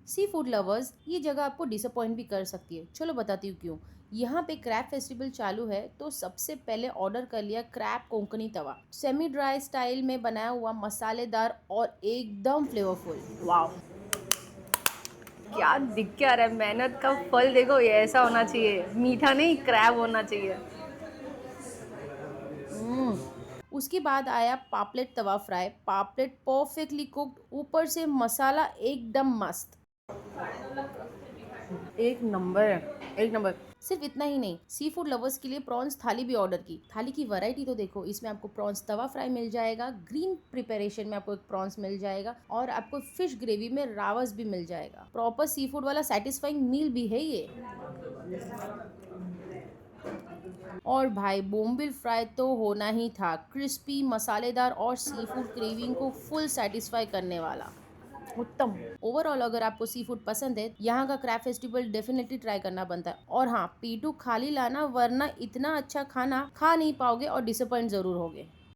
Sea food lovers, ये जगह आपको डिसअपॉइंट भी कर सकती है। चलो बताती हूँ क्यों। यहाँ पे क्रैब फेस्टिवल चालू है, तो सबसे पहले ऑर्डर कर लिया क्रैब कोंकणी तवा, सेमी ड्राई स्टाइल में बनाया हुआ, मसालेदार और एकदम फ्लेवरफुल। वाह, क्या दिख क्या रहा है, मेहनत का फल देखो, ये ऐसा होना चाहिए, मीठा नहीं क्रैब होना चाहिए। उसके बाद आया पापलेट तवा फ्राई, पापलेट परफेक्टली कुक्ड, ऊपर से मसाला एकदम मस्त। एक नंबर है, एक नंबर। सिर्फ इतना ही नहीं, सी फूड लवर्स के लिए प्रॉन्स थाली भी ऑर्डर की। थाली की वैरायटी तो देखो, इसमें आपको प्रॉन्स तवा फ्राई मिल जाएगा, ग्रीन प्रिपरेशन में आपको एक प्रॉन्स मिल जाएगा, और आपको फिश ग्रेवी में रावस भी मिल जाएगा। प्रॉपर सी फूड वाला सेटिस्फाइंग मील भी है ये। और भाई बोम्बिल फ्राई तो होना ही था, क्रिस्पी, मसालेदार और सी फूड क्रेविंग को फुल सेटिस्फाई करने वाला। उत्तम। ओवरऑल अगर आपको सी फूड पसंद है, यहाँ का क्रैब फेस्टिवल डेफिनेटली ट्राई करना बनता है। और हाँ, पेटू खाली लाना, वरना इतना अच्छा खाना खा नहीं पाओगे और डिसअपॉइंट जरूर होगे।